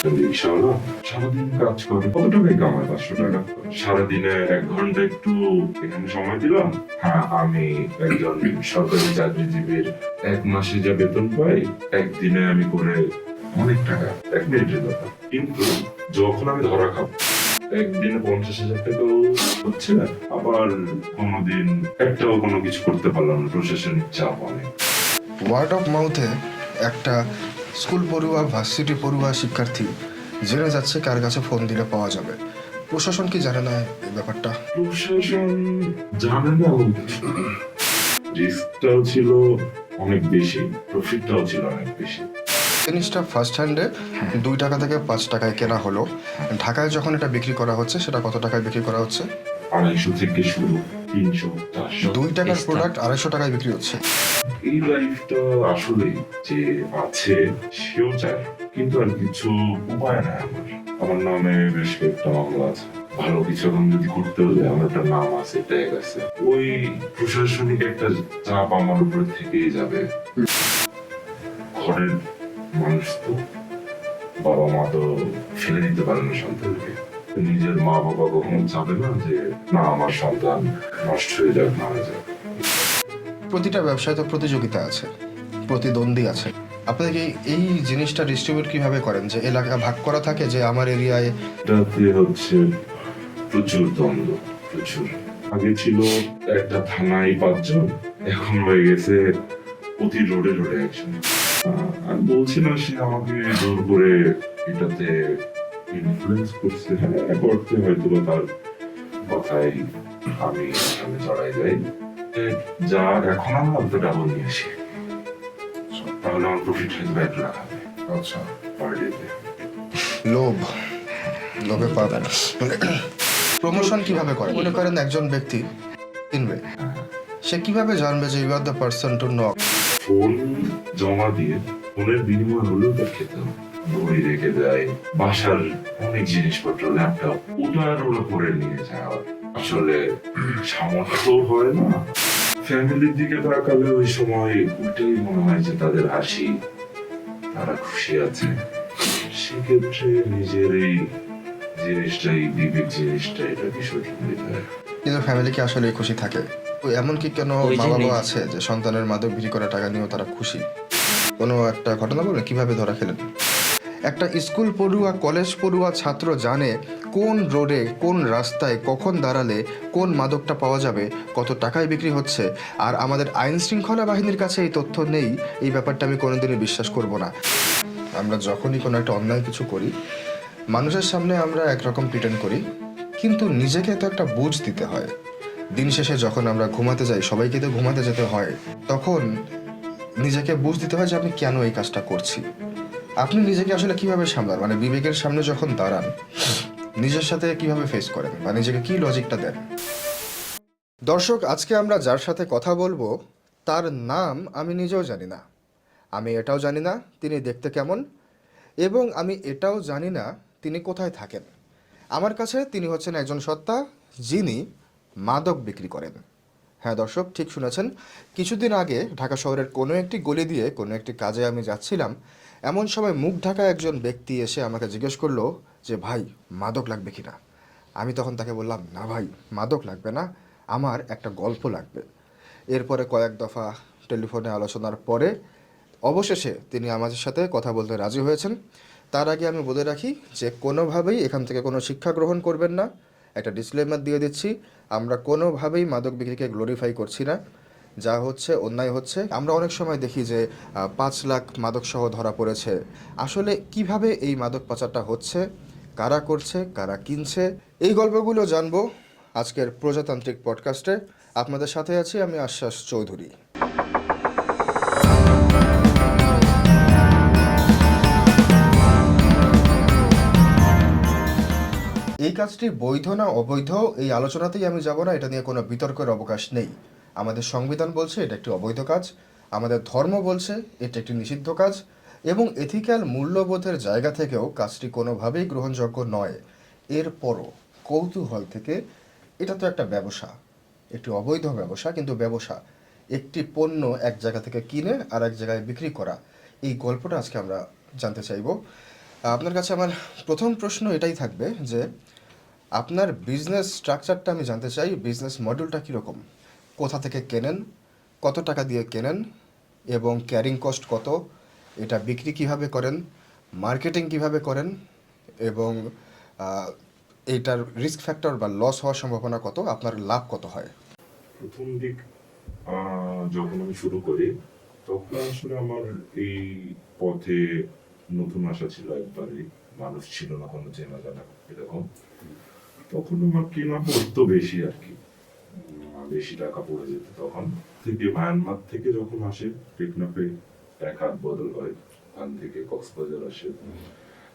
রিক্সাওয়ালা সারাদিন কাজ করে, কত টাকাই কামায়? 500 টাকা। সারাদিনে 1 ঘন্টা একটু এখানে সময় দিলাম। হ্যাঁ, আমি একজন সরকারি চাকরিজীবীর 1 মাসে যা বেতন পাই, একদিনে আমি করে অনেক টাকা, 1 মিনিটের ব্যাপার। কিন্তু যখন আমি ধরা খাবো, একদিনে 50,000 টাকা হচ্ছে না, আবার কোনোদিন একটাও কোনো কিছু করতে পারলাম না, প্রশাসনিক চাপ অনেক। ওয়ার্ড অফ মাউথে একটা স্কুল পড়ুয়া, ভার্সিটি পড়ুয়া শিক্ষার্থী জেনে যাচ্ছে কার কাছে ফোন দিলে পাওয়া যাবে। প্রশাসন কি জানে না এই ব্যাপারটা? প্রশাসন জানে না, রিস্কটাও ছিল অনেক বেশি, প্রফিটটাও ছিল অনেক বেশি। জিনিসটা ফার্স্ট হ্যান্ডে 2 টাকা থেকে 5 টাকায় কেনা হলো। ঢাকায় যখন এটা বিক্রি করা হচ্ছে সেটা কত টাকায় বিক্রি করা হচ্ছে? 250 থেকে শুরু, 300, 400। 2 টাকার প্রোডাক্ট 250 টাকায় বিক্রি হচ্ছে। এই লাইফটা আসলে যে আছে সেও চায়, কিন্তু আর কিছু উপায় নাই আমার। আমার নামে বেশ কয়েকটা মামলা আছে, ভালো কিছু এখন যদি করতে হলে আমার একটা নাম আছে, ট্যাগ আছে, ওই প্রশাসনিক একটা চাপ আমার উপরে থেকেই যাবে। ঘরের মানুষ তো, বাবা মা তো ফেলে দিতে পারে না সন্তানকে। নিজের মা বাবা কখনো চাবে না যে না আমার সন্তান নষ্ট হয়ে যাক, মারা যাক। প্রতিটা ব্যবসায় তো প্রতিযোগিতা আছে, প্রতিদ্বন্দ্বী আছে। আপনি কি এই জিনিসটা ডিস্ট্রিবিউট কিভাবে করেন, যে এলাকা ভাগ করা থাকে যে আমার এরিয়ায়? এটাতে হচ্ছে প্রচুর দ্বন্দ্ব, প্রচুর। আগে ছিল একটা থানায় 5 জন, এখন হয়ে গেছে প্রতি রোডে রোডে একজন। আমি বলছি না সে আমাকে জোর করে এটাতে ইনফ্লুয়েন্স করছে, হ্যাঁ করতে হয়তো বা তার কথাই আমি এখানে জড়াই যাই। যা এখন আমরা তো ডাবল নিয়ে আসি, তাহলে আমার প্রফিট হয়তো 1 লাখ হবে। আচ্ছা, পার ডেতে। লোভ, লোভে পাবেন। প্রমোশন কিভাবে করে? মনে করেন একজন ব্যক্তি কিনবে, সে কিভাবে জানবে যে you are the person to knock? Phone জমা দিয়ে ফোনের বিনিময় হলেও তার খেতে হবে। বই রেখে দেয়, বাসার অনেক জিনিসপত্র, ল্যাপটপ, ওটার ওরা করে নিয়ে যায়। আসলে সামর্থ্য হয় না। ফ্যামিলির দিকে তাকালে ওই সময় ওইটাই মনে হয় যে তাদের হাসি, তারা খুশি আছে। সেক্ষেত্রে নিজের এই জিনিসটাই, বিবেক জিনিসটা, এটা বিসর্জন দিতে হয়। কিন্তু ফ্যামিলি কি আসলে খুশি থাকে? এমন কি কোনো মা বাবা আছে যে সন্তানের মাদক বিক্রি করা টাকা নিয়েও তারা খুশি? কোনো একটা ঘটনা বলবেন কিভাবে ধরা খেলেন? একটা স্কুল পড়ুয়া, কলেজ পড়ুয়া ছাত্র জানে কোন রোডে, কোন রাস্তায়, কখন দাঁড়ালে কোন মাদকটা পাওয়া যাবে, কত টাকায় বিক্রি হচ্ছে। আর আমাদের আইন শৃঙ্খলা বাহিনীর কাছে এই তথ্য নেই, এই ব্যাপারটা আমি কোনোদিনই বিশ্বাস করব না। আমরা যখনই কোনো একটা অন্যায় কিছু করি, মানুষের সামনে আমরা একরকম প্রিটেন্ড করি, কিন্তু নিজেকে তো একটা বুঝ দিতে হয়। দিন শেষে যখন আমরা ঘুমাতে যাই, সবাইকে তো ঘুমাতে যেতে হয়, তখন নিজেকে বুঝ দিতে হয় যে আমি কেন এই কাজটা করছি। আপনি নিজেকে আসলে কিভাবে সামলান, মানে বিবেকের সামনে যখন দাঁড়ান, নিজের সাথে কিভাবে ফেস করেন বা নিজেকে কি লজিকটা দেন? দর্শক, আজকে আমরা যার সাথে কথা বলবো তার নাম আমি নিজেও জানি না। আমি এটাও জানি না তিনি দেখতে কেমন, এবং আমি এটাও জানি না তিনি কোথায় থাকেন। আমার কাছে তিনি হচ্ছেন একজন সত্তা যিনি মাদক বিক্রি করেন। হ্যাঁ দর্শক, ঠিক শুনেছেন। কিছুদিন আগে ঢাকা শহরের কোনো একটি গলি দিয়ে কোনো একটি কাজে আমি যাচ্ছিলাম, এমন সময় মুখ ঢাকা একজন ব্যক্তি এসে আমাকে জিজ্ঞেস করলো যে ভাই, মাদক লাগবে কিনা। আমি তখন তাকে বললাম, না ভাই, মাদক লাগবে না, আমার একটা গল্প লাগবে। এরপরে কয়েক দফা টেলিফোনে আলোচনার পরে অবশেষে তিনি আমাদের সাথে কথা বলতে রাজি হয়েছেন। তার আগে আমি বলে রাখি যে কোনোভাবেই এখান থেকে কোনো শিক্ষা গ্রহণ করবেন না। একটা ডিসক্লেমার দিয়ে দিচ্ছি, আমরা কোনোভাবেই মাদক বিক্রিকে গ্লোরিফাই করছি না। যা হচ্ছে অন্যায় হচ্ছে। আমরা অনেক সময় দেখি যে 5 লাখ মাদকসহ ধরা পড়েছে। আসলে কিভাবে এই মাদক পাচারটা হচ্ছে, কারা করছে, কারা কিনছে, এই গল্পগুলো জানবো আজকের প্রজাতান্ত্রিক পডকাস্টে। আপনাদের সাথে আছি আমি আশ্বাস চৌধুরী। এই কাজটি বৈধ না অবৈধ এই আলোচনাতেই আমি যাব না, এটা নিয়ে কোনো বিতর্কের অবকাশ নেই। আমাদের সংবিধান বলছে এটা একটি অবৈধ কাজ, আমাদের ধর্ম বলছে এটা একটি নিষিদ্ধ কাজ, এবং এথিক্যাল মূল্যবোধের জায়গা থেকেও কাজটি কোনোভাবেই গ্রহণযোগ্য নয়। এরপরও কৌতূহল থেকে, এটা তো একটা ব্যবসা, একটি অবৈধ ব্যবসা, কিন্তু ব্যবসা, একটি পণ্য এক জায়গা থেকে কিনে আর এক জায়গায় বিক্রি করা, এই গল্পটা আজকে আমরা জানতে চাইব। আপনার কাছে আমার প্রথম প্রশ্ন এটাই থাকবে যে আপনার বিজনেস স্ট্রাকচারটা আমি জানতে চাই, বিজনেস মডেলটা কীরকম, কোথা থেকে কেনেন, কত টাকা দিয়ে কেনেন এবং ক্যারিং কস্ট কত, এটা বিক্রি কিভাবে করেন, মার্কেটিং কিভাবে করেন এবং আহ, এইটার রিস্ক ফ্যাক্টর বা লস হওয়ার সম্ভাবনা কত, আপনার লাভ কত হয়? প্রথম দিক যখন আমি শুরু করি তখন আসলে আমার এই পথে নতুন আসা ছিল, একবারই মানুষ ছিল না কোনো চেনা জানা এরকম। তখন আমার কেনা পড়তো বেশি আর কি, বেশি টাকা পড়ে যেত। তখন থেকে মায়ানমার থেকে যখন আসে টেকনাফে এক হাত বদল হয়, ওখান থেকে কক্সবাজার আসে,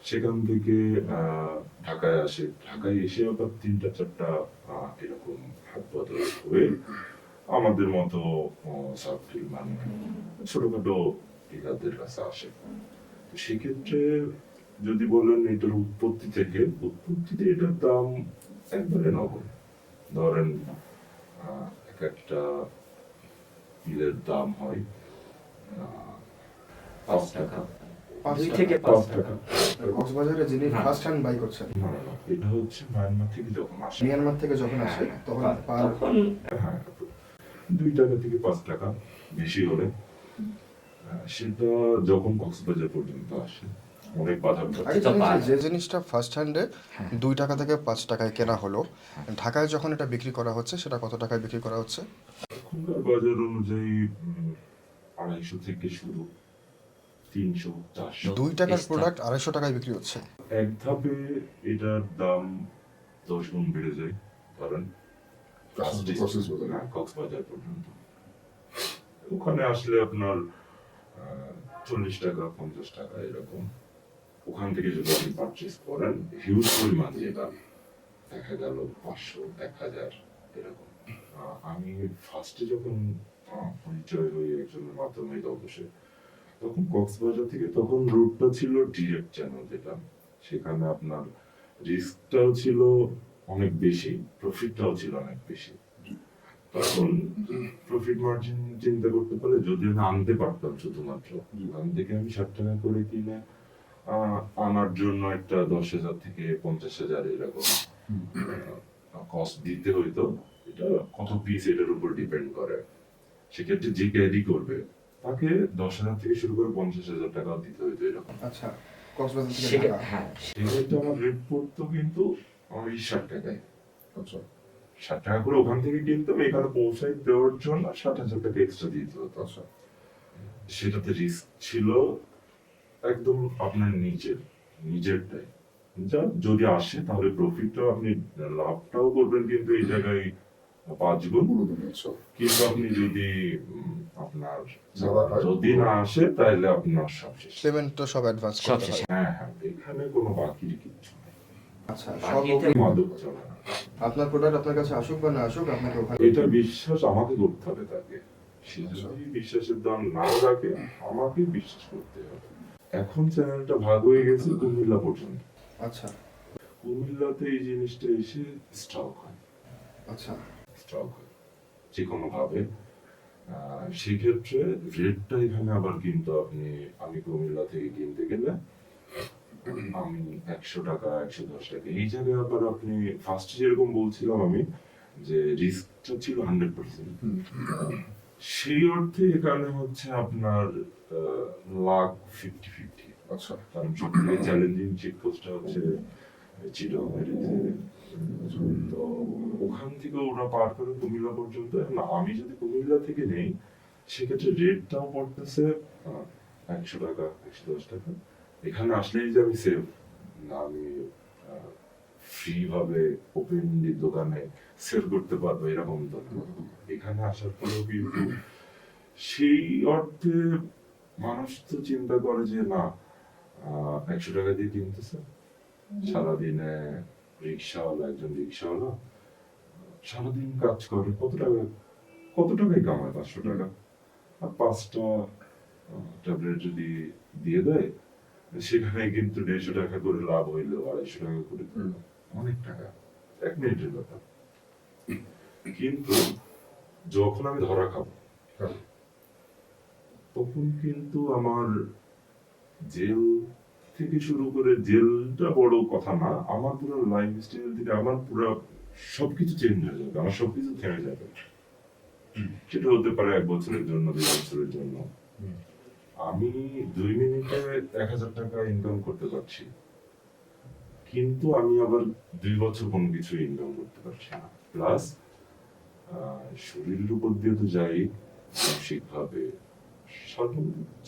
সেখান থেকে ঢাকায় আসে, ঢাকায় এসে আবার তিনটা চারটা এরকম হাত বদল হয়ে আমাদের মতো সাবফিল মানে ছোটখাটো ঠিকাদের কাছে আসে। তো সেক্ষেত্রে যদি বলেন এটার উৎপত্তি থেকে, উৎপত্তিতে এটার দাম একবারে নগদ। ধরেন এক একটা পিলের দাম হয় 5 টাকা, 5 টাকা। কক্সবাজারে যিনি হ্যাঁ। ফার্স্ট হ্যান্ড বাই করছেন, না, না, না, এটা হচ্ছে মায়ানমার থেকে যখন আসে, মিয়ানমার থেকে যখন আসে তখন পার তখন হ্যাঁ, 2 টাকা থেকে 5 টাকা বেশি হলে, সেটা যখন কক্সবাজার পর্যন্ত আসে অনেক বাধা আগে বিপত্তি। জানি যে জিনিসটা ফার্স্ট হ্যান্ডে 2 টাকা থেকে 5 টাকায় কেনা হলো, ঢাকায় যখন এটা বিক্রি করা হচ্ছে সেটা কত টাকায় বিক্রি করা হচ্ছে? এখনকার বাজার অনুযায়ী 250 থেকে শুরু, 300, 400। 2 টাকার প্রোডাক্ট 250 টাকায় বিক্রি হচ্ছে। এক ধাপে এটার দাম 10 গুণ বেড়ে যায়, কারণ কক্সবাজার পর্যন্ত। ওখানে আসলে আপনার 40 টাকা, 50 টাকা এরকম। ওখান থেকে যদি আপনি পারচেস করেন হিউজ পরিমাণ, যেটা দেখা গেল 500, 1000 এরকম। আমি ফার্স্টে যখন পরিচয় হই একজনের মাধ্যমে অবশ্যই, তখন কক্সবাজার থেকে তখন রুটটা ছিল ডিরেক্ট চ্যানেল, যেটা সেখানে আপনার রিস্কটাও ছিল অনেক বেশি, প্রফিটটাও ছিল অনেক বেশি। তখন প্রফিট মার্জিন চিন্তা করতে পারে যদি আমি আনতে পারতাম, শুধুমাত্র ওখান থেকে আমি 60 টাকা করে কিনে আনার জন্য একটা 10,000 থেকে 50,000 এরকম কস্ট দিতে হইতো। এটা কত পিস এটার উপর ডিপেন্ড করে। সেক্ষেত্রে যে ক্যারি করবে তাকে 10,000 থেকে শুরু করে 50,000 টাকাও দিতে হইতো এরকম। আচ্ছা, কক্সবাজার থেকে সেটা ঢাকা। হ্যাঁ সেক্ষেত্রে আমার রেট পড়তো কিন্তু ওই 60 টাকায়। আচ্ছা, 60 টাকা করে ওখান থেকে কিনতাম, এখানে পৌঁছাই দেওয়ার জন্য 60,000 টাকা এক্সট্রা দিতে হতো। আচ্ছা। সেটাতে রিস্ক ছিল একদম আপনার নিজেরটাই, যা যদি আসে তাহলে প্রফিটটাও আপনি, লাভটাও করবেন কিন্তু এই জায়গায় 5 গুণ। কিন্তু আপনি যদি আপনার যদি না আসে তাহলে আপনার সব শেষ। পেমেন্ট তো সব অ্যাডভান্স সব করতে শেষ। হয়। হ্যাঁ, হ্যাঁ, এখানে কোনো বাকির কিছু নেই। আচ্ছা, সব বাকিটা ওকে। মাদক চলে না। আপনার প্রোডাক্ট আপনার কাছে আসুক বা না আসুক, আপনাকে ওখানে এটা বিশ্বাস আমাকে করতে হবে তাকে। সে যদি বিশ্বাসের দাম না রাখে আমাকে বিশ্বাস করতে হবে। এখন চ্যানেলটা ভাগ হয়ে গেছে কুমিল্লা পর্যন্ত। আচ্ছা, কুমিল্লাতে এই জিনিসটা এসে স্টক হয়, আচ্ছা। স্টক হয় যে কোনো ভাবে। সেক্ষেত্রে রেটটা এখানে আবার কিন্তু আমি কুমিল্লা থেকে কিনতে গেলে আমি 100 টাকা, 110 টাকা, এই জায়গায় আবার আপনি ফার্স্ট যেরকম বলছিলাম আমি যে রিস্কটা ছিল 100%, সেই অর্থে এখানে হচ্ছে আপনার লাখ 50-50। আচ্ছা, কারণ সবথেকে চ্যালেঞ্জিং চেকপোস্টটা হচ্ছে চিটাগং। তো ওখান থেকে ওরা পার করে কুমিল্লা পর্যন্ত। এখন আমি যদি কুমিল্লা থেকে নেই সেক্ষেত্রে রেটটাও পড়তেছে 100 টাকা, 110 টাকা। এখানে আসলেই যে আমি সেভ না, আমি ফ্রি ভাবে ওপেনলি দোকানে সেল করতে পারবো এরকম তো না। এখানে আসার পরেও কিন্তু সেই অর্থে মানুষ তো চিন্তা করে যে না, 100 টাকা দিয়ে কিনতেছে, সারাদিনে একজন রিক্সাওয়ালা সারাদিন কাজ করে কত টাকাই কামায়, 500 টাকা। আর 5টা ট্যাবলেট যদি দিয়ে দেয় সেখানে কিন্তু 150 টাকা করে লাভ হইলো, 250 টাকা করে অনেক টাকা, 1 মিনিটের ব্যাপার। কিন্তু যখন আমি ধরা খাবো তখন কিন্তু আমার জেল থেকে শুরু করে জেলটা বড় কথা না, আমার পুরো লাইফ স্টাইল থেকে আমার পুরো সবকিছু চেঞ্জ হয়ে যাবে, আমার সবকিছু থেমে যাবে। সেটা হতে পারে 1 বছরের জন্য, 2 বছরের জন্য। আমি 2 মিনিটে 1,000 টাকা ইনকাম করতে পারছি, কিন্তু আমি আবার 2 বছর কোনো কিছু ইনকাম করতে পারছি না। প্লাস শরীরের উপর দিয়ে তো যাই মানসিকভাবে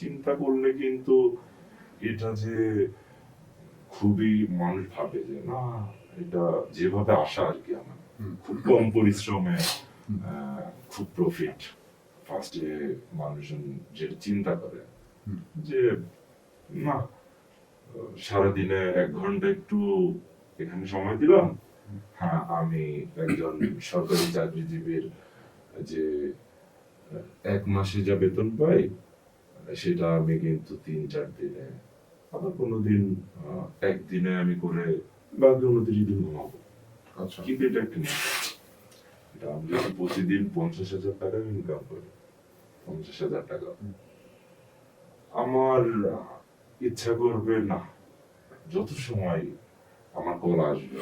চিন্তা করলে কিন্তু এটা যে খুবই, মানুষ ভাবে যে না, এটা যেভাবে আসা আর কি, আমার খুব কম পরিশ্রমে খুব প্রফিট। ফার্স্টে মানুষজন যেটা চিন্তা করে যে না, সারাদিনে 1 ঘন্টা একটু এখানে সময় দিলাম, হ্যাঁ আমি একজন সরকারি চাকরিজীবীর যে 1 মাসে যা বেতন পাই সেটা আমি কিন্তু 3-4 দিনে, আবার কোনোদিন একদিনে আমি করে বাকি 29 দিন ঘুমাবো। আচ্ছা, কিন্তু এটা একটা নেশা। এটা আমি যদি প্রতিদিন 50,000 টাকা ইনকাম করি, 50,000 টাকা, আমার ইচ্ছা করবে না, যত সময় আমার কল আসবে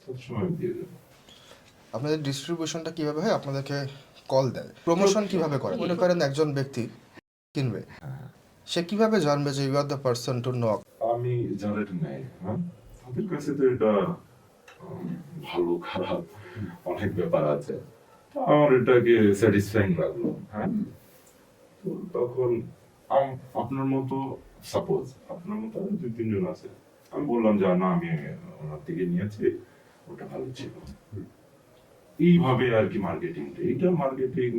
তত সময় আমি দিয়ে দেবো। আপনাদের ডিস্ট্রিবিউশনটা কিভাবে হয়? আপনাদেরকে কল দেয়, প্রমোশন কিভাবে করে? মনে করেন একজন ব্যক্তি কিনবে, সে কিভাবে জানবে যে you are the person to knock? আমি যারা এটা নেয়, হ্যাঁ, তাদের কাছে তো এটা ভালো খারাপ অনেক ব্যাপার আছে। তো আমার এটাকে স্যাটিসফাইং লাগলো, হ্যাঁ। তো তখন আপনার মতো, সাপোজ আপনার মতো আরো 2-3 জন আছে, আমি বললাম যে না, আমি ওনার থেকে নিয়েছি, ওটা ভালো ছিল। এইভাবে আর কি মার্কেটিং, এইটা মার্কেটিং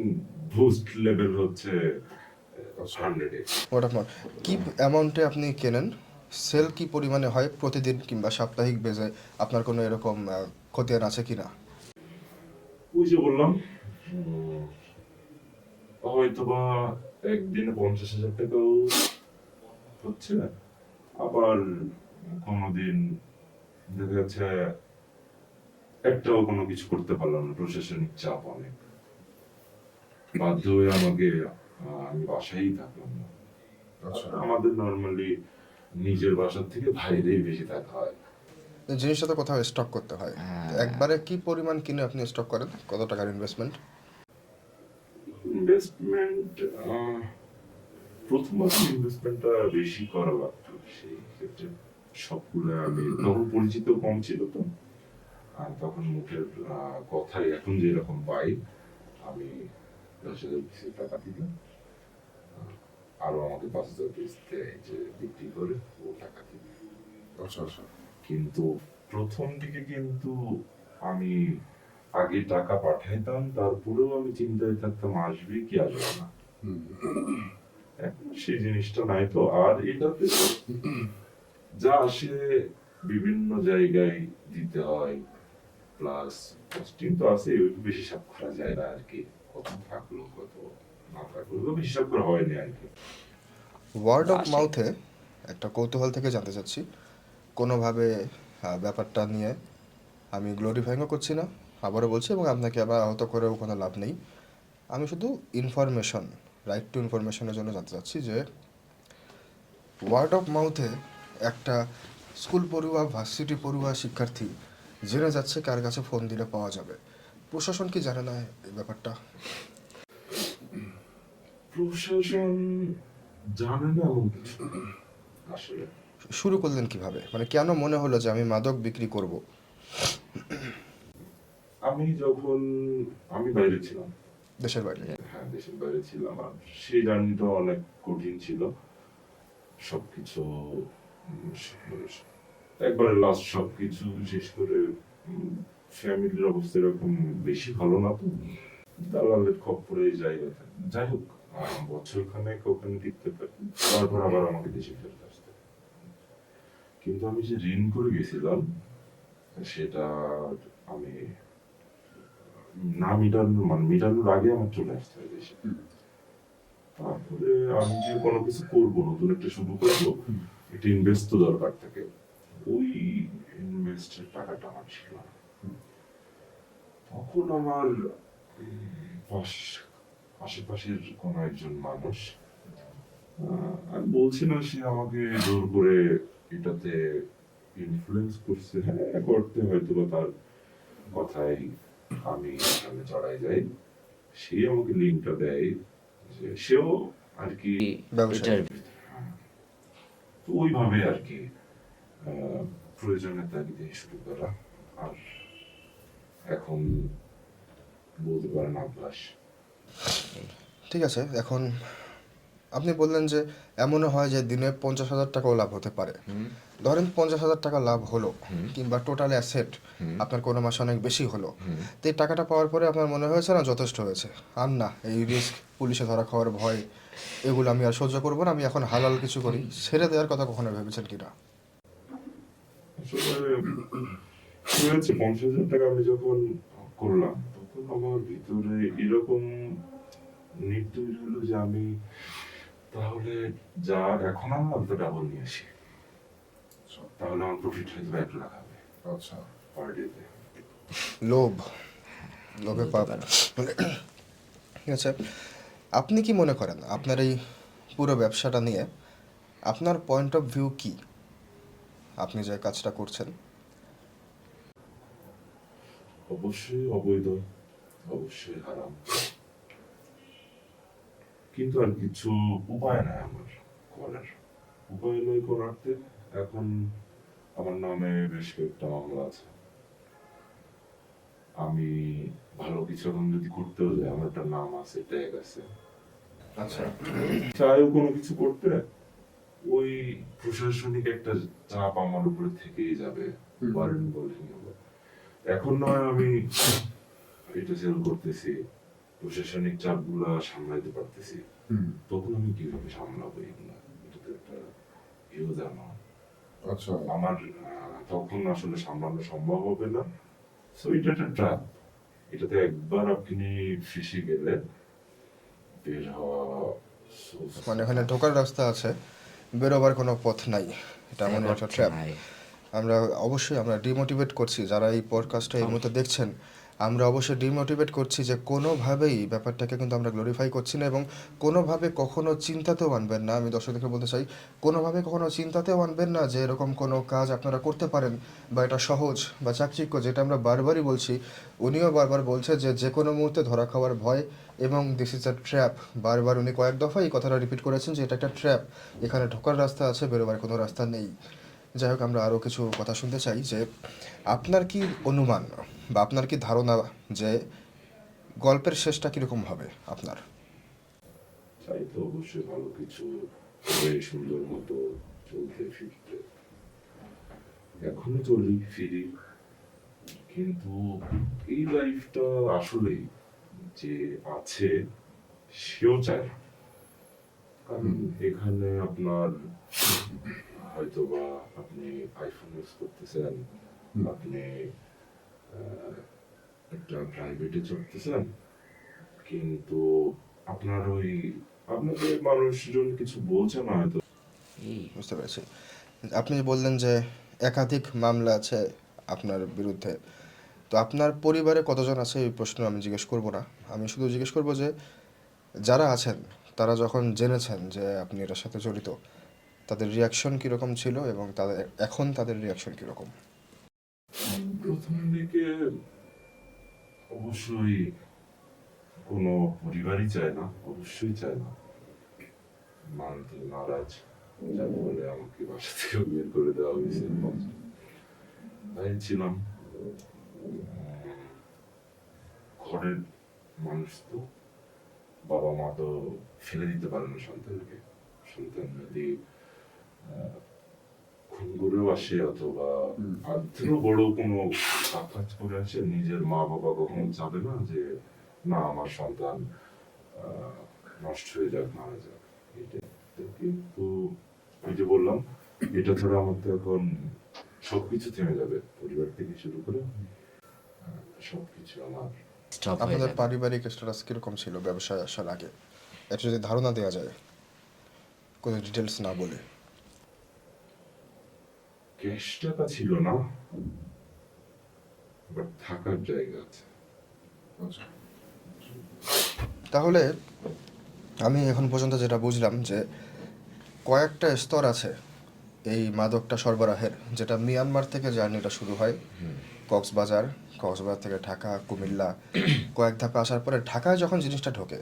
বুস্ট লেভেল হচ্ছে 100-এ। ওটা কি অ্যামাউন্টে আপনি কেনেন? সেল কি পরিমাণে হয় প্রতিদিন কিংবা সাপ্তাহিক বেজে? আপনার কোনো এরকম খতিয়ান আছে কিনা? ওই যে বললাম, হয়তোবা একদিনে 50,000 টাকাও হচ্ছে, আবার কোনোদিন দেখা যাচ্ছে একটাও কোনো কিছু করতে পারলাম না, প্রশাসনিক চাপ অনেক, বাধ্য হয়ে আমাকে আমি বাসায় থাকলাম না। আচ্ছা। আমাদের নর্মালি নিজের বাসার থেকে বাইরেই বেশি থাকা হয়। জিনিসটা তো কোথাও স্টক করতে হয়। তো একবারে কি পরিমাণ কিনে আপনি স্টক করেন? কত টাকার ইনভেস্টমেন্ট? ইনভেস্টমেন্ট, প্রথমত ইনভেস্টমেন্টটা বেশি করা লাগতো, সেই ক্ষেত্রে সবগুলো আমি তখন পরিচিত কম ছিল তো, আর তখন মুখের কথাই এখন যেরকম পাই, আমি 10,000 পিসের টাকা দিলাম, আরো আমাকে 5,000 পিস দেয় যে বিক্রি করে ও টাকা দিবে। আচ্ছা, আচ্ছা। কিন্তু প্রথম দিকে কিন্তু আমি আগে টাকা পাঠাইতাম, তারপরেও আমি চিন্তায় থাকতাম আসবে কি আসবে না। এখন সেই জিনিসটা নাই তো, আর এটাতে যা আসে বিভিন্ন জায়গায় দিতে হয়, প্লাস কস্টিং তো আছে, বেশি হিসাব করা যায় না আর কি, কত থাকলো কত না থাকলো ওগুলো হিসাব করা হয়নি আর কি। ওয়ার্ড অফ মাউথে একটা কৌতূহল থেকে জানতে চাচ্ছি, কোনোভাবে ব্যাপারটা নিয়ে আমি গ্লোরিফাইংও করছি না, আবারও বলছি, এবং আপনাকে আবার আহত করেও কোনো লাভ নেই। আমি শুধু ইনফরমেশন, রাইট টু ইনফরমেশনের জন্য জানতে চাচ্ছি যে ওয়ার্ড অফ মাউথে একটা স্কুল পড়ুয়া, ভার্সিটি পড়ুয়া শিক্ষার্থী জেনে যাচ্ছে কার কাছে ফোন দিলে পাওয়া যাবে, প্রশাসন কি জানে না এই ব্যাপারটা? প্রশাসন জানে না এমন কিছু না। আসলে শুরু করলেন কিভাবে, মানে কেন মনে হলো যে আমি মাদক বিক্রি করব? আমি বাইরে ছিলাম, দেশের বাইরে? হ্যাঁ দেশের বাইরে ছিলাম, আর সেই জার্নিটা অনেক কঠিন ছিল। সবকিছু একবারে লাস্ট সবকিছু শেষ করে, ফ্যামিলির অবস্থা এরকম বেশি ভালো না তো, দালালের খপ্পরে যাই হোক, বছরখানেক ওখানে টিকতে পারি, তারপর আবার আমাকে দেশে ফেরত আসতে। কিন্তু আমি যে ঋণ করে গেছিলাম সেটা আমি না মিটানোর, মানে মিটানোর আগে আমার চলে আসতে হয় দেশে। তারপরে আমি যে কোনো কিছু করবো, নতুন একটা শুরু করবো, একটা ইনভেস্ট তো দরকার থাকে, ওই ইনভেস্টের টাকাটা আমার ছিল না। তখন আমার আশেপাশের কোনো একজন মানুষ আমি বলছি না সে আমাকে জোর করে এটাতে ইনফ্লুয়েন্স করছে, হ্যাঁ করতে হয়তো বা তার কথাই আমি এখানে চড়াই যাই। সে আমাকে লিঙ্কটা দেয় যে সেও আর কি ব্যবসায়ী। তো ওইভাবে আর কি প্রয়োজনের তাগিদে শুরু করা, আর এখন বলতে পারেন অভ্যাস। ঠিক আছে, এখন আপনি বললেন যে এমনও হয় যে দিনে 50,000 টাকাও লাভ হতে পারে। ধরেন 50,000 টাকা লাভ হলো, কিংবা টোটাল অ্যাসেট আপনার কোনো মাসে অনেক বেশি হলো, তো এই টাকাটা পাওয়ার পরে আপনার মনে হয়েছে না যথেষ্ট হয়েছে, আর না এই রিস্ক, পুলিশে ধরা খাওয়ার ভয়, এগুলো আমি আর সহ্য করবো না, আমি এখন হালাল কিছু করি, ছেড়ে দেওয়ার কথা কখনো ভেবেছেন কিনা? আসলে কি হয়েছে, 50,000 টাকা আমি যখন করলাম তখন আমার ভিতরে এরকম নিড তৈরি হলো যে আমি তাহলে যা এখন আনলাম তো ডাবল নিয়ে আসি, তাহলে আমার প্রফিট হয়তো 1 লাখ হবে আচ্ছা পার ডেতে। লোভ, লোভে পাপ। ঠিক আছে, আপনি কি মনে করেন আপনার এই পুরো ব্যবসাটা নিয়ে আপনার পয়েন্ট অফ ভিউ কি? আপনি যে কাজটা করছেন, অবশ্যই অবৈধ, অবশ্যই হারাম, কিন্তু আর কিছু উপায় নাই আমার করার। উপায় নয় করাতে এখন আমার নামে বেশ কয়েকটা মামলা আছে। আমি ভালো কিছু এখন যদি করতেও যাই, আমার একটা নাম আছে, ট্যাগ আছে। আচ্ছা, চাইও কোনো কিছু করতে, ওই প্রশাসনিক একটা চাপ আমার উপরে থেকেই যাবে, বার্ডেন বলে নিব। এখন নয় আমি এটা সেল করতেছি, প্রশাসনিক চাপগুলা সামলাইতে পারতেছি, তখন আমি কিভাবে সামলাবো এগুলা? এটা তো একটা হিউজ অ্যামাউন্ট। আচ্ছা আমার তখন আসলে সামলানো সম্ভব হবে না। সো এটা একটা ট্র্যাপ, এটাতে একবার আপনি ফেসে গেলে বের হওয়া মানে ওখানে ঢোকার রাস্তা আছে, বেরোবার কোনো পথ নাই, এটা এমন একটা ট্র্যাপ। আমরা অবশ্যই আমরা ডিমোটিভেট করছি যারা এই পডকাস্টটা এই মুহূর্তে দেখছেন, আমরা অবশ্যই ডিমোটিভেট করছি যে কোনোভাবেই ব্যাপারটাকে কিন্তু আমরা গ্লোরিফাই করছি না, এবং কোনোভাবে কখনো চিন্তাতেও আনবেন না, আমি দর্শকদেরকে বলতে চাই, কোনোভাবে কখনো চিন্তাতেও আনবেন না যে এরকম কোনো কাজ আপনারা করতে পারেন, বা এটা সহজ বা চাকচিক্য, যেটা আমরা বারবারই বলছি। উনিও বারবার বলছে যে যে কোনো মুহূর্তে ধরা খাওয়ার ভয়, এবং দিস ইজ আ ট্র্যাপ। বারবার উনি কয়েক দফা এই কথাটা রিপিট করেছেন যে এটা একটা ট্র্যাপ, এখানে ঢোকার রাস্তা আছে, বেরোবার কোনো রাস্তা নেই। যাই হোক, আমরা আরও কিছু কথা শুনতে চাই যে আপনার কি অনুমান বা আপনার কি ধারণা যে গল্পের শেষটা কীরকম হবে আপনার? চাই তো অবশ্যই ভালো কিছু করে সুন্দর মতো চলতে ফিরতে, এখনো চলি ফিরি, কিন্তু এই লাইফটা আসলে যে আছে সেও চায় না। কারণ এখানে আপনার হয়তো বা আপনি আইফোন ইউজ করতেছেন, আপনি একটা প্রাইভেটে চড়তেছেন, কিন্তু আপনার ওই আপনাকে মানুষজন কিছু বলছে না হয়তো। বুঝতে পেরেছি। আপনি বললেন যে একাধিক মামলা আছে আপনার বিরুদ্ধে, তো আপনার পরিবারে কতজন আছে এই প্রশ্ন আমি জিজ্ঞেস করব না, আমি শুধু জিজ্ঞেস করব যে যারা আছেন তারা যখন জেনেছেন যে আপনি এটার সাথে জড়িত, তাদের রিয়াকশন কীরকম ছিল, এবং তাদের এখন তাদের রিয়াকশন কীরকম? প্রথম দিকে অবশ্যই কোনো পরিবারই চায় না, অবশ্যই চায় না, মানতে নারাজ, যার ফলে আমাকে বাসা থেকে বের করে দেওয়া হয়েছে। তাই ছিলাম, ঘরের মানুষ তো, বাবা মা তো ফেলে দিতে পারে না সন্তানকে। সন্তান যদি খুন করেও আসে অথবা আর্থেও বড় কোনো কাজ করে আসে, নিজের মা বাবা কখনো চাবে না যে না আমার সন্তান নষ্ট হয়ে যাক, মারা যাক। এটা কিন্তু ওই যে বললাম, এটা ছাড়া আমার তো এখন সবকিছু থেমে যাবে, পরিবার থেকে শুরু করে সবকিছু আমার। আপনাদের পারিবারিক স্ট্যাটাস কীরকম ছিল ব্যবসায় আসার আগে? এটা যদি ধারণা দেওয়া যায়, কোনো ডিটেলস না বলে। ক্যাশ টাকা ছিল না, বাট থাকার জায়গা আছে। আচ্ছা তাহলে আমি এখন পর্যন্ত যেটা বুঝলাম যে কয়েকটা স্তর আছে এই মাদকটা সরবরাহের, যেটা মিয়ানমার থেকে জার্নিটা শুরু হয়, কক্সবাজার থেকে ঢাকা, কুমিল্লা, কয়েক ধাপে আসার পরে ঢাকায় যখন জিনিসটা ঢোকে,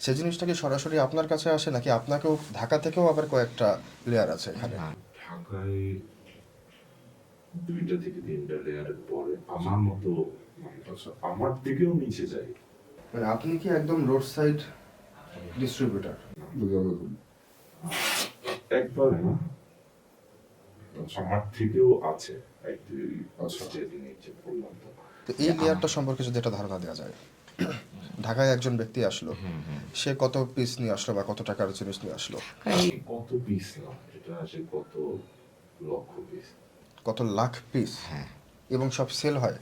সেই জিনিসটা কি সরাসরি আপনার কাছে আসে নাকি আপনাকেও ঢাকা থেকেও আবার কয়েকটা লেয়ার আছে এখানে? ঢাকায় 2টা থেকে 3টা লেয়ারের পরে আমার মতো আচ্ছা আমার দিকেও নিচে যায়। মানে আপনি কি একদম রোড সাইড ডিস্ট্রিবিউটর? বুঝলাম বুঝলাম। একবারে না, আমার থেকেও আছে এক দুই আচ্ছা। স্টেজ নিচে বললাম তো। তো এই লেয়ারটা সম্পর্কে যদি একটা ধারণা দেওয়া যায়, ঢাকায় একজন ব্যক্তি আসলো, সে কত পিস নিয়ে আসলো বা কত টাকার জিনিস নিয়ে আসলো? কত পিস না, এটা আসে কত লক্ষ পিস। কত লাখ পিস? এবং সব সেল হয়?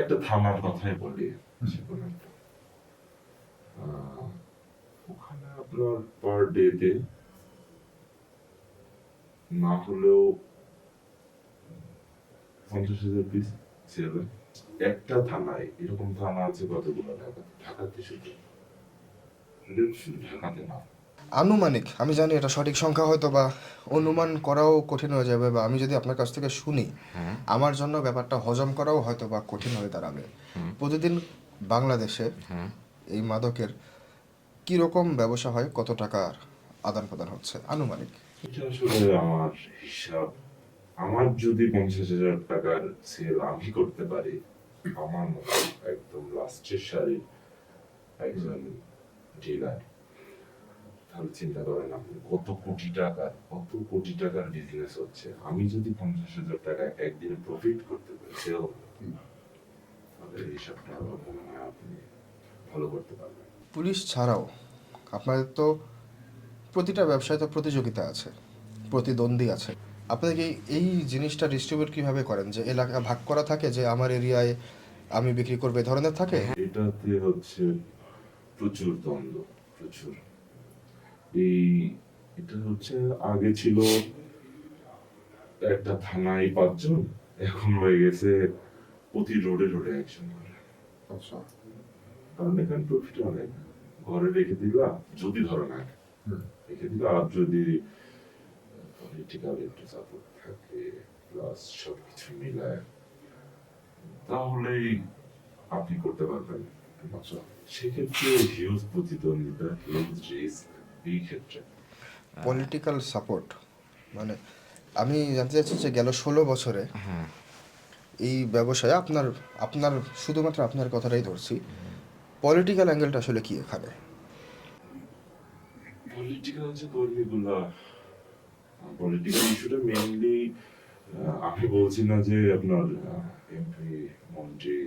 একটা থানার কথাই বলি, সেখানে একটা, ওখানে আপনার পার ডেতে না হলেও 50,000 পিস সেল হয়। একটা থানায় এরকম থানা আছে কতগুলো ঢাকাতে শুধু, শুধু ঢাকাতে না। আনুমানিক, আমি জানি এটা সঠিক সংখ্যা হয়তো বা অনুমান করাও কঠিন হয়ে যাবে, বা আমি যদি আপনার কাছ থেকে শুনি আমার জন্য ব্যাপারটা হজম করাও হয়তো বা কঠিন হয়ে দাঁড়াবে। প্রতিদিন বাংলাদেশে এই মাদকের কীরকম ব্যবসা হয়, কত টাকার আদান প্রদান হচ্ছে আনুমানিক? এটা আসলে আমার হিসাব, আমার যদি 50,000 টাকার সেল আমি করতে পারি, আমার মতো একদম লাস্টের সারি একজন ডিলার, তাহলে চিন্তা করেন আপনি কত কোটি টাকার বিজনেস হচ্ছে। আমি যদি 50,000 টাকা একদিনে প্রফিট করতে পারি সেল, তাহলে এই হিসাবটা আমার মনে হয় আপনি ভালো করতে পারবেন। পুলিশ ছাড়াও আপনাদের তো প্রতিটা ব্যবসায় তো প্রতিযোগিতা আছে, প্রতিদ্বন্দ্বী আছে। আপনি কি এই জিনিসটা ডিস্ট্রিবিউট কিভাবে করেন, যে এলাকা ভাগ করা থাকে যে আমার এরিয়ায় আমি বিক্রি করবো এই ধরনের থাকে? এটাতে হচ্ছে প্রচুর দ্বন্দ্ব, প্রচুর। এই এটা হচ্ছে আগে ছিল একটা থানায় 5 জন, এখন হয়ে গেছে প্রতি রোডে রোডে একজন করে। আচ্ছা কারণ এখানে প্রফিট অনেক, ঘরে রেখে দিলা যদি ধরো না রেখে দিলা, আর যদি পলিটিক্যাল একটু সাপোর্ট থাকে প্লাস সবকিছু মিলায়, তাহলেই আপনি করতে পারবেন। আচ্ছা সেক্ষেত্রে হিউজ প্রতিদ্বন্দ্বিতা, হিউজ রিস্ক এই ক্ষেত্রে। পলিটিক্যাল সাপোর্ট মানে আমি জানতে চাচ্ছি যে গেল 16 বছরে এই ব্যবসায় আপনার আপনার শুধুমাত্র আপনার কথাটাই ধরছি, পলিটিক্যাল অ্যাঙ্গেলটা আসলে কি এখানে? পলিটিক্যাল যে কর্মীগুলা, পলিটিক্যাল ইস্যুটা মেইনলি, আমি বলছি না যে আপনার এমপি মন্ত্রী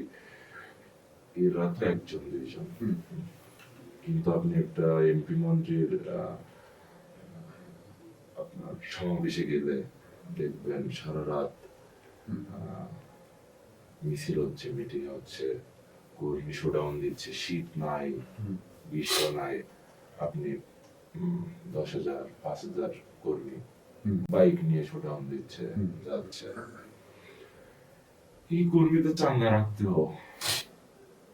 এরা তো একজন দুইজন, কিন্তু আপনি একটা এমপি মন্ত্রীর আপনার সমাবেশে গেলে দেখবেন সারা রাত মিছিল হচ্ছে, মিটিং হচ্ছে, কর্মী শোডাউন দিচ্ছে, শীত নাই, গ্রীষ্ম নাই, আপনি 10,000 5,000 কর্মী বাইক নিয়ে শোডাউন দিচ্ছে, যাচ্ছে। এই কর্মীদের চাঙ্গা রাখতেও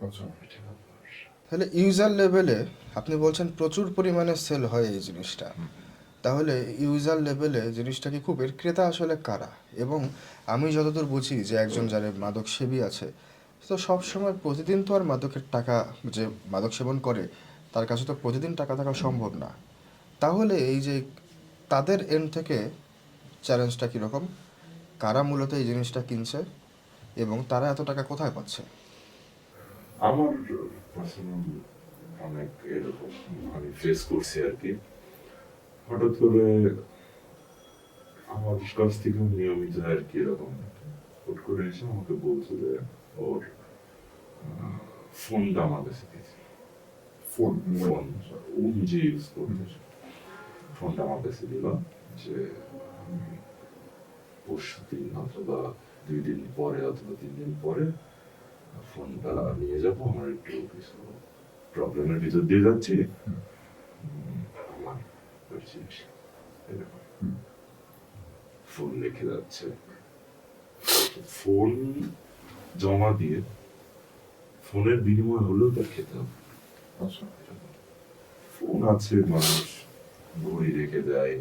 আচ্ছা তাহলে ইউজার লেভেলে আপনি বলছেন প্রচুর পরিমাণে সেল হয় এই জিনিসটা, তাহলে ইউজার লেভেলে জিনিসটা কি খুব, এর ক্রেতা আসলে কারা? এবং আমি যতদূর বুঝি যে একজন যারা মাদক সেবী আছে, তো সবসময় প্রতিদিন তো আর মাদকের টাকা, যে মাদক সেবন করে তার কাছে তো প্রতিদিন টাকা থাকা সম্ভব না। তাহলে এই যে তাদের এন্ড থেকে চ্যালেঞ্জটা কীরকম, কারা মূলত এই জিনিসটা কিনছে এবং তারা এত টাকা কোথায় পাচ্ছে? আমার পার্সোনাল অনেক এরকম আমি ফেস করছি আর কি। হঠাৎ করে আমার কাছ থেকে নিয়মিত আর কি এরকম হুট করে এসে আমাকে বলছে যে ওর ফোনটা আমার কাছে দিয়েছে, ফোন ফোন ও নিজে ইউজ করতেছে, ফোনটা আমার কাছে দিল যে পরশু দিন অথবা 2 দিন পরে অথবা 3 দিন পরে ফোনটা নিয়ে যাবো, আমার একটু কিছু প্রবলেমের ভিতর দিয়ে যাচ্ছি, আমার জিনিস এরকম ফোন রেখে যাচ্ছে। ফোন জমা দিয়ে ফোনের বিনিময় হলেও তার খেতে হবে। আচ্ছা ফোন আছে, মানুষ ঘড়ি রেখে দেয়,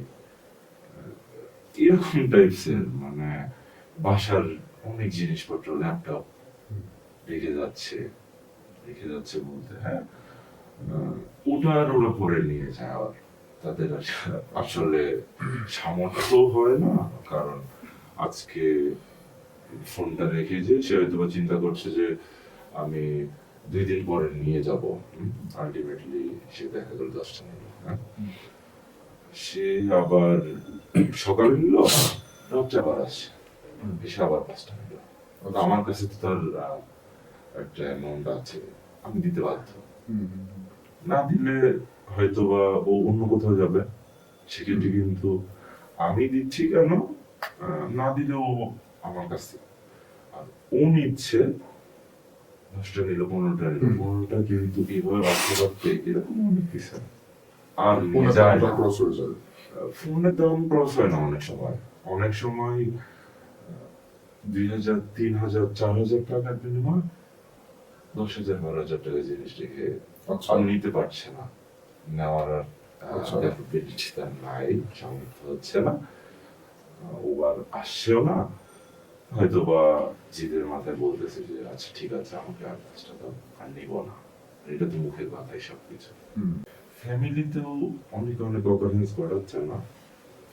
এরকম টাইপসের, মানে বাসার অনেক জিনিসপত্র, ল্যাপটপ রেখে যাচ্ছে বলতে, হ্যাঁ, ওটার ওরা পরে নিয়ে যায়। আর তাদের আসলে সামর্থ্য হয় না, কারণ আজকে ফোনটা রেখে যে সে হয়তো বা চিন্তা করছে যে আমি 2 দিন পরে নিয়ে যাব, আলটিমেটলি সে দেখা গেল 10টা নিল, হ্যাঁ? সে আবার সকালে নিল, রাত্রে আবার আসছে, এসে আবার 5টা নিল। আমার কাছে তো তার একটা অ্যামাউন্ট আছে, আমি দিতে বাধ্য। না দিলে হয়তো বা ও অন্য কোথাও যাবে, সেক্ষেত্রে কিন্তু আমি দিচ্ছি কেন, না দিলেও আমার কাছে। আর ও নিচ্ছে 10টা নিল, 15টা নিল, 15টা কিন্তু এইভাবে রাখতে রাখতে এরকম অনেক কিছু। আর ফোনের যায় দামটা না। ক্রস হয়ে যায়। ফোনের দাম ক্রস হয় না অনেক সময় 2,000, 3,000, 4,000 টাকার বিনিময়ে 10,000, 12,000 টাকা জিনিস রেখে আচ্ছা আর নিতে পারছে না, নেওয়ার আচ্ছা। ক্যাপাবিলিটি তার নাই, সামর্থ্য হচ্ছে না, ও আর আসছেও না। হয়তো বা জিদের মাথায় বলতেছে যে আচ্ছা ঠিক আছে, আমাকে আর 5টা দাও, আর নিব না। এটা তো মুখের কথাই সবকিছু। ফ্যামিলিতেও অনেক অকারেন্স ঘটাচ্ছে না,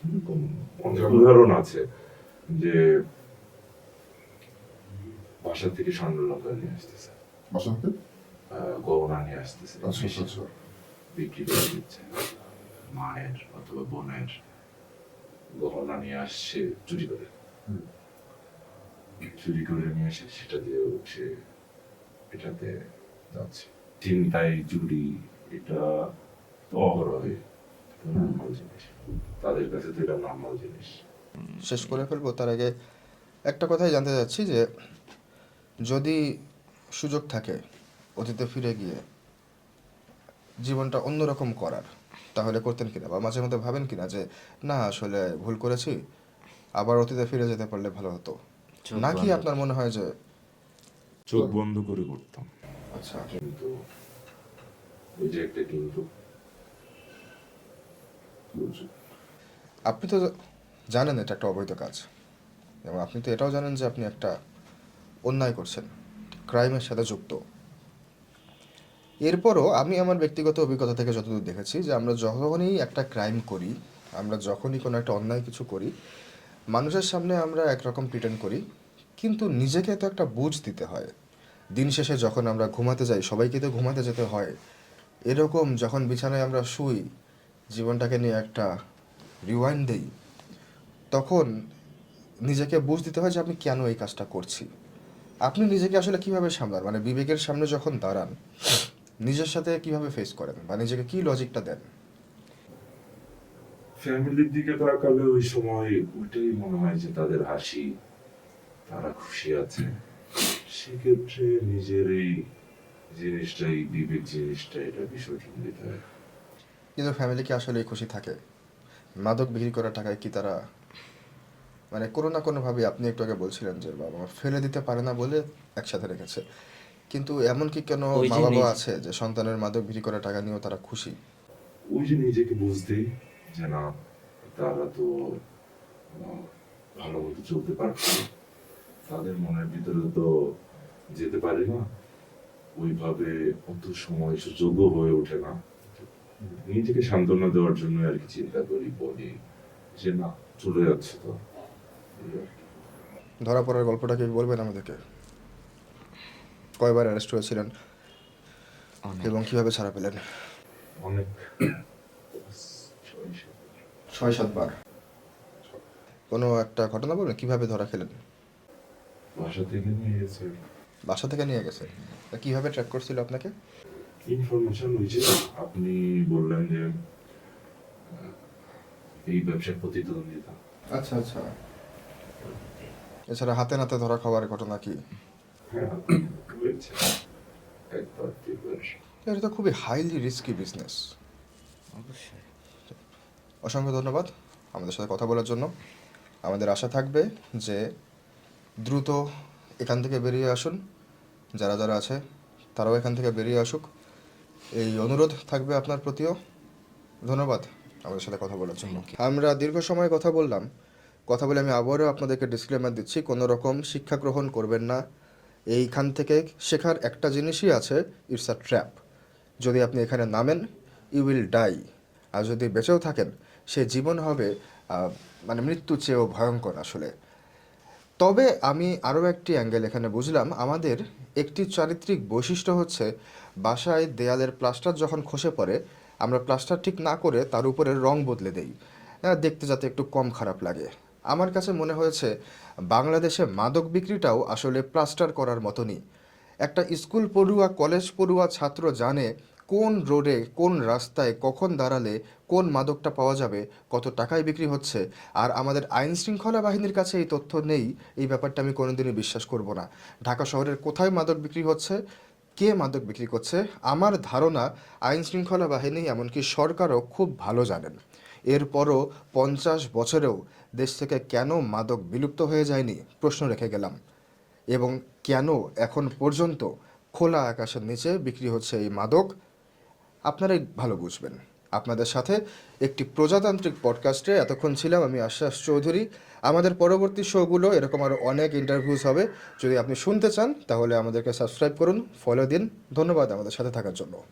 এরকম অনেক উদাহরণ আছে যে বাসা থেকে স্বর্ণলঙ্কা নিয়ে আসতেছে, বাসা থেকে? গহনা নিয়ে আসতেছে, আচ্ছা আচ্ছা। বিক্রি করে দিচ্ছে। মায়ের অথবা বোনের গহনা নিয়ে আসছে চুরি করে নিয়ে এসে সেটা দিয়েও সে এটাতে যাচ্ছে। চিন্তায় চুরি, এটা তো অহরহে নর্মাল জিনিস, তাদের কাছে তো এটা নর্মাল জিনিস। শেষ করে ফেলবো তার আগে একটা কথাই জানতে চাচ্ছি যে যদি সুযোগ থাকে অতীতে ফিরে গিয়ে জীবনটা অন্যরকম করার, তাহলে করতেন কিনা, বা মাঝে মধ্যে ভাবেন কিনা যে না আসলে ভুল করেছি, আবার অতীতে ফিরে যেতে পারলে ভালো হতো, নাকি আপনার মনে হয় যে চোখ বন্ধ করে করতাম, আচ্ছা কিন্তু ওই যে একটা কিন্তু আপনি তো জানেন এটা একটা অবৈধ কাজ, এবং আপনি তো এটাও জানেন যে আপনি একটা অন্যায় করছেন, ক্রাইমের সাথে যুক্ত। এরপরও আমি আমার ব্যক্তিগত অভিজ্ঞতা থেকে যতদূর দেখেছি যে আমরা যখনই একটা ক্রাইম করি, আমরা যখনই কোনো একটা অন্যায় কিছু করি, মানুষের সামনে আমরা একরকম প্রিটেন্ড করি, কিন্তু নিজেকে তো একটা বুঝ দিতে হয়। দিন শেষে যখন আমরা ঘুমাতে যাই, সবাইকে তো ঘুমাতে যেতে হয়, এরকম যখন বিছানায় আমরা শুই, জীবনটাকে নিয়ে একটা রিওয়াইন্ড দেই, তখন নিজেকে বুঝ দিতে হয় যে আমি কেন এই কাজটা করছি। আপনি নিজেকে আসলে কিভাবে সামলান, মানে বিবেকের সামনে যখন দাঁড়ান নিজের সাথে কিভাবে ফেস করেন, বা নিজেকে কি লজিকটা দেন? ফ্যামিলির দিকে তাকালে ওই সময় ওইটাই মনে হয় যে তাদের হাসি, তারা খুশি আছে। সেক্ষেত্রে নিজের এই জিনিসটাই, বিবেক জিনিসটা, এটা বিসর্জন দিতে হয়। কিন্তু ফ্যামিলি কি আসলে খুশি থাকে? মাদক বিক্রি করার টাকায় কি তারা, মানে কোনো না কোনোভাবে, আপনি একটু আগে বলছিলেন যে বাবা মা ফেলে দিতে পারে না বলে একসাথে রেখেছে, কিন্তু এমন কি কেন মা বাবা আছে যে সন্তানের মাদক বিক্রি করার টাকা নিয়েও তারা খুশি? ওই যে নিজেকে বুঝতেই যে না, তারা তো ভালো মতো চলতে পারছে, তাদের মনের ভিতরে তো যেতে পারে না, ওইভাবে অত সময় সুযোগ হয়ে ওঠে না। নিজেকে সান্ত্বনা দেওয়ার জন্য আর কি চিন্তা করি, বলি যে না, চলে যাচ্ছে তো। এই আর কি। ধরা পড়ার গল্পটা কি বলবেন আমাদেরকে? কয়বার অ্যারেস্ট হয়েছিলেন এবং কিভাবে ছাড়া পেলেন? অনেক 6-7 বার। কোনো একটা ঘটনা বলবেন কিভাবে ধরা খেলেন? বাসা থেকে নিয়ে গেছে বাসা থেকে নিয়ে গেছে, তা কিভাবে ট্র্যাক করছিল আপনাকে? ইনফরমেশন, হয়েছে আপনি বললেন যে এই ব্যবসার প্রতিদ্বন্দ্বিতা। আচ্ছা আচ্ছা। এছাড়া হাতে নাতে ধরা খাওয়ার ঘটনা কি? হ্যাঁ, হয়েছে একবার, 2বার। এটা তো খুবই হাইলি রিস্কি বিজনেস। অবশ্যই। অসংখ্য ধন্যবাদ আমাদের সাথে কথা বলার জন্য। আমাদের আশা থাকবে যে দ্রুত এখান থেকে বেরিয়ে আসুন, যারা যারা আছে তারাও এখান থেকে বেরিয়ে আসুক, এই অনুরোধ থাকবে আপনার প্রতিও। ধন্যবাদ। আমাদের সাথে কথা বলার জন্য। আমরা দীর্ঘ সময় কথা বললাম। কথা বলে আমি আবারও আপনাদেরকে ডিসক্লেমার দিচ্ছি, কোনো রকম শিক্ষা গ্রহণ করবেন না। এইখান থেকে শেখার একটা জিনিসই আছে, ইটস আ ট্র্যাপ। যদি আপনি এখানে নামেন, ইউ উইল ডাই। আর যদি বেঁচেও থাকেন, সে জীবন হবে মানে মৃত্যু চেয়েও ভয়ঙ্কর আসলে। তবে আমি আরও একটি অ্যাঙ্গেল এখানে বুঝলাম, আমাদের একটি চারিত্রিক বৈশিষ্ট্য হচ্ছে বাসায় দেয়ালের প্লাস্টার যখন খসে পড়ে, আমরা প্লাস্টার ঠিক না করে তার উপরে রং বদলে দেই, দেখতে যাতে একটু কম খারাপ লাগে। আমার কাছে মনে হয়েছে বাংলাদেশে মাদক বিক্রিটাও আসলে প্লাস্টার করার মতনই। একটা স্কুল পড়ুয়া কলেজ পড়ুয়া ছাত্র জানে কোন রোডে কোন রাস্তায় কখন দাঁড়ালে কোন মাদকটা পাওয়া যাবে, কত টাকায় বিক্রি হচ্ছে। আর আমাদের আইন শৃঙ্খলা বাহিনীর কাছে এই তথ্য নেই, এই ব্যাপারটা আমি কোনোদিনই বিশ্বাস করব না। ঢাকা শহরের কোথায় মাদক বিক্রি হচ্ছে, কে মাদক বিক্রি করছে, আমার ধারণা আইন শৃঙ্খলা বাহিনী এমনকি সরকারও খুব ভালো জানেন। এরপরও 50 বছরেও দেশ থেকে কেন মাদক বিলুপ্ত হয়ে যায়নি প্রশ্ন রেখে গেলাম। এবং কেন এখন পর্যন্ত খোলা আকাশের নিচে বিক্রি হচ্ছে এই মাদক, আপনারাই ভালো বুঝবেন। আপনাদের সাথে একটি প্রজাতান্ত্রিক পডকাস্টে এতক্ষণ ছিলাম আমি আশ্বাস চৌধুরী। আমাদের পরবর্তী শোগুলো এরকম আরও অনেক ইন্টারভিউস হবে। যদি আপনি শুনতে চান তাহলে আমাদেরকে সাবস্ক্রাইব করুন, ফলো দিন। ধন্যবাদ আমাদের সাথে থাকার জন্য।